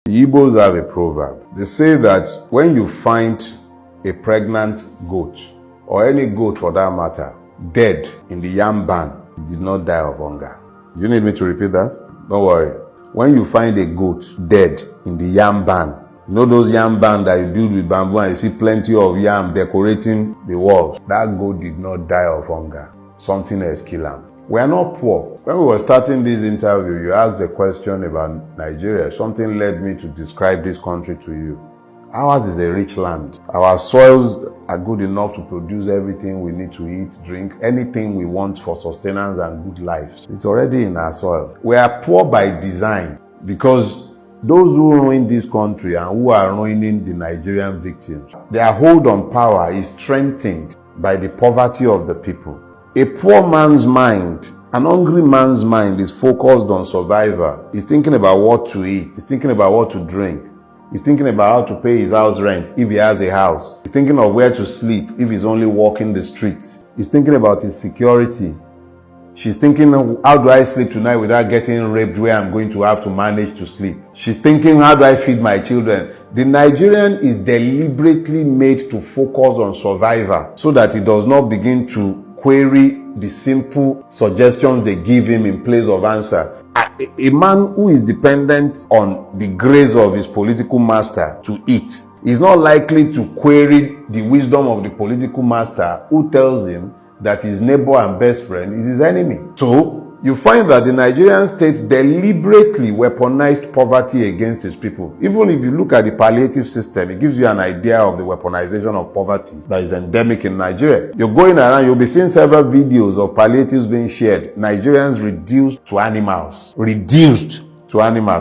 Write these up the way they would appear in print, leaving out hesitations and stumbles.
The Igbos have a proverb. They say that when you find a pregnant goat, or any goat for that matter, dead in the yam barn, it did not die of hunger. You need me to repeat that? Don't worry. When you find a goat dead in the yam barn, you know those yam barn that you build with bamboo and you see plenty of yam decorating the walls? That goat did not die of hunger. Something else killed him. We are not poor. When we were starting this interview, you asked a question about Nigeria. Something led me to describe this country to you. Ours is a rich land. Our soils are good enough to produce everything we need to eat, drink, anything we want for sustenance and good life. It's already in our soil. We are poor by design because those who ruin this country and who are ruining the Nigerian victims, their hold on power is strengthened by the poverty of the people. A poor man's mind, an hungry man's mind is focused on survival. He's thinking about what to eat. He's thinking about what to drink. He's thinking about how to pay his house rent if he has a house. He's thinking of where to sleep if he's only walking the streets. He's thinking about his security. She's thinking, how do I sleep tonight without getting raped where I'm going to have to manage to sleep? She's thinking, how do I feed my children? The Nigerian is deliberately made to focus on survival so that he does not begin to query the simple suggestions they give him in place of answer. A man who is dependent on the grace of his political master to eat is not likely to query the wisdom of the political master who tells him that his neighbor and best friend is his enemy. So, you find that the Nigerian state deliberately weaponized poverty against its people. Even if you look at the palliative system, it gives you an idea of the weaponization of poverty that is endemic in Nigeria. You're going around, you'll be seeing several videos of palliatives being shared. Nigerians reduced to animals.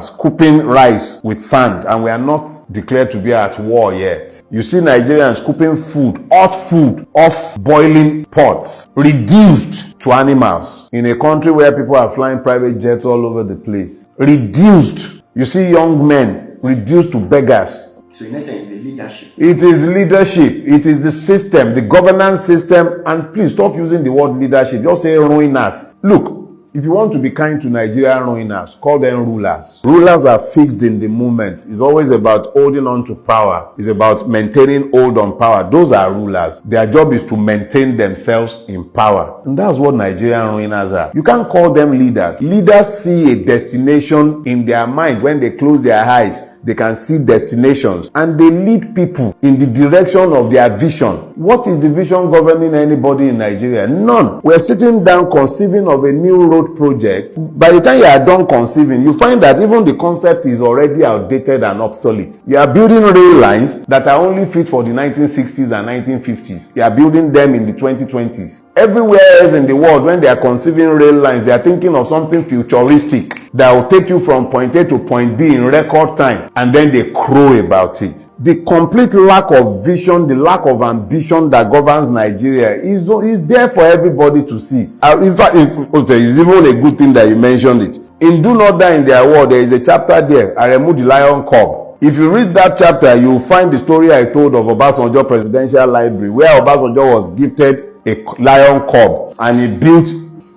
Scooping rice with sand, and we are not declared to be at war yet. You see Nigerians scooping food, hot food, off boiling pots, reduced to animals in a country where people are flying private jets all over the place. Reduced. You see young men reduced to beggars. So in essence, the leadership. It is leadership. It is the system, the governance system. And please stop using the word leadership. Just say ruiners. Look, if you want to be kind to Nigerian ruiners, call them rulers. Rulers are fixed in the moment. It's always about holding on to power. It's about maintaining hold on power. Those are rulers. Their job is to maintain themselves in power. And that's what Nigerian ruiners are. You can't call them leaders. Leaders see a destination in their mind. When they close their eyes, they can see destinations and they lead people in the direction of their vision. What is the vision governing anybody in Nigeria? None. We're sitting down conceiving of a new road project. By the time you are done conceiving, you find that even the concept is already outdated and obsolete. You are building rail lines that are only fit for the 1960s and 1950s. You are building them in the 2020s. Everywhere else in the world, when they are conceiving rail lines, they are thinking of something futuristic that will take you from point A to point B in record time, and then they crow about it. The complete lack of vision, the lack of ambition that governs Nigeria is there for everybody to see. In fact, it's even a good thing that you mentioned it. In Do Not Die in Their World, there is a chapter there, Aremu the Lion Cub. If you read that chapter, you will find the story I told of Obasanjo Presidential Library, where Obasanjo was gifted a lion cub and he built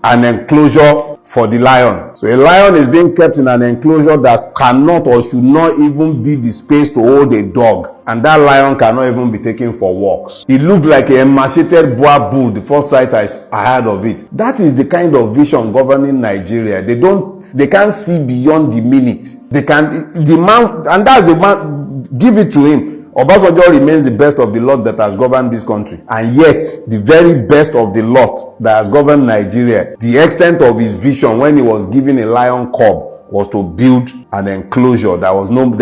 an enclosure for the lion. So a lion is being kept in an enclosure that cannot or should not even be the space to hold a dog. And that lion cannot even be taken for walks. It looked like a emaciated boar bull the first sight I heard of it. That is the kind of vision governing Nigeria. They can't see beyond the minute. And that's the man, give it to him. Obasanjo remains the best of the lot that has governed this country. And yet, the very best of the lot that has governed Nigeria, the extent of his vision when he was given a lion cub was to build an enclosure there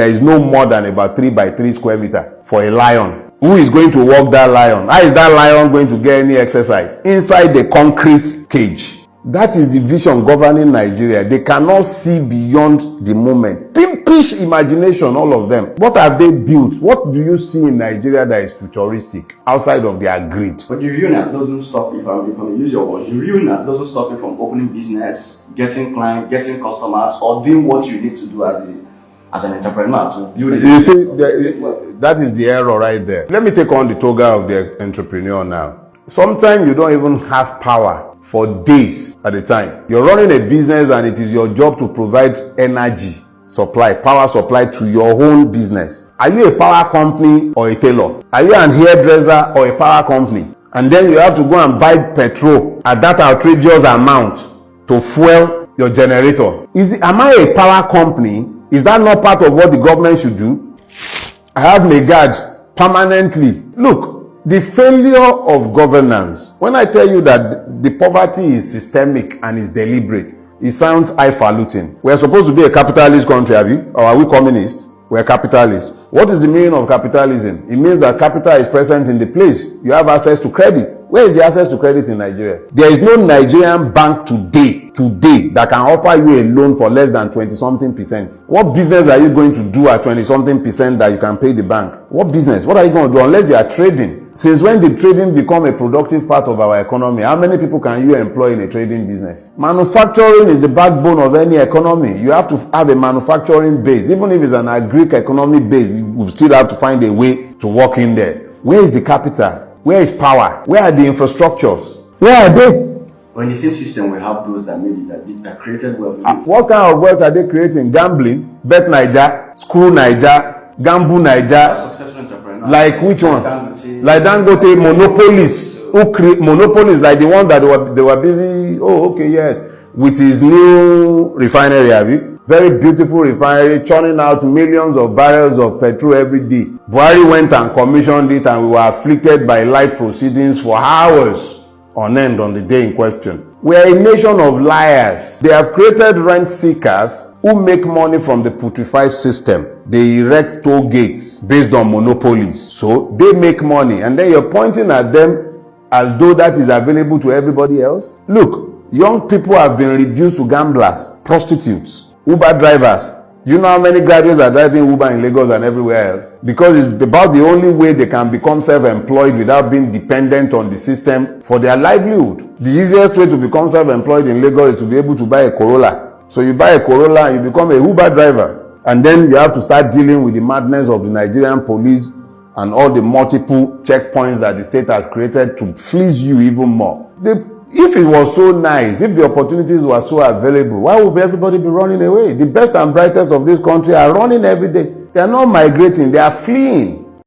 is no more than about 3 by 3 square meters for a lion. Who is going to walk that lion? How is that lion going to get any exercise? Inside the concrete cage. That is the vision governing Nigeria. They cannot see beyond the moment. Pimpish imagination, all of them. What have they built? What do you see in Nigeria that is futuristic outside of their greed? But the realness doesn't stop, if I use your words, the realness doesn't stop you from opening business, getting clients, getting customers, or doing what you need to do as an entrepreneur to build it. You see, that is the error right there. Let me take on the toga of the entrepreneur now. Sometimes you don't even have power for days at a time. You're running a business and it is your job to provide energy supply, power supply to your own business. Are you a power company or a tailor? Are you an hairdresser or a power company? And then you have to go and buy petrol at that outrageous amount to fuel your generator. Am I a power company? Is that not part of what the government should do? I have Megad permanently. Look, the failure of governance, when I tell you that the poverty is systemic and is deliberate, it sounds highfalutin. We are supposed to be a capitalist country, or are we communist? We are capitalists. What is the meaning of capitalism? It means that capital is present in the place. You have access to credit. Where is the access to credit in Nigeria? There is no Nigerian bank today that can offer you a loan for less than 20-something%. What business are you going to do at 20-something% that you can pay the bank? What business? What are you going to do unless you are trading? Since when did trading become a productive part of our economy? How many people can you employ in a trading business? Manufacturing is the backbone of any economy. You have to have a manufacturing base. Even if it's an agric economy base, you will still have to find a way to work in there. Where is the capital? Where is power? Where are the infrastructures? Where are they? Well, in the same system, we have those that made it, that created wealth. What kind of wealth are they creating? Gambling, Bet Naija, Screw Naija, Gamble Naija. Successful entrepreneurs. Like which one? Like Dangote, monopolists. Who create monopolists like the one that they were busy. Oh, okay, yes, with his new refinery, very beautiful refinery, churning out millions of barrels of petrol every day. Buhari went and commissioned it, and we were afflicted by life proceedings for hours on end on the day in question. We are a nation of liars. They have created rent seekers who make money from the putrefied system. They erect toll gates based on monopolies. So they make money, and then you're pointing at them as though that is available to everybody else. Look, young people have been reduced to gamblers, prostitutes, Uber drivers. You know how many graduates are driving Uber in Lagos and everywhere else? Because it's about the only way they can become self-employed without being dependent on the system for their livelihood. The easiest way to become self-employed in Lagos is to be able to buy a Corolla. So you buy a Corolla and you become a Uber driver. And then you have to start dealing with the madness of the Nigerian police and all the multiple checkpoints that the state has created to fleece you even more. If it was so nice, if the opportunities were so available, why would everybody be running away? The best and brightest of this country are running every day. They are not migrating, they are fleeing.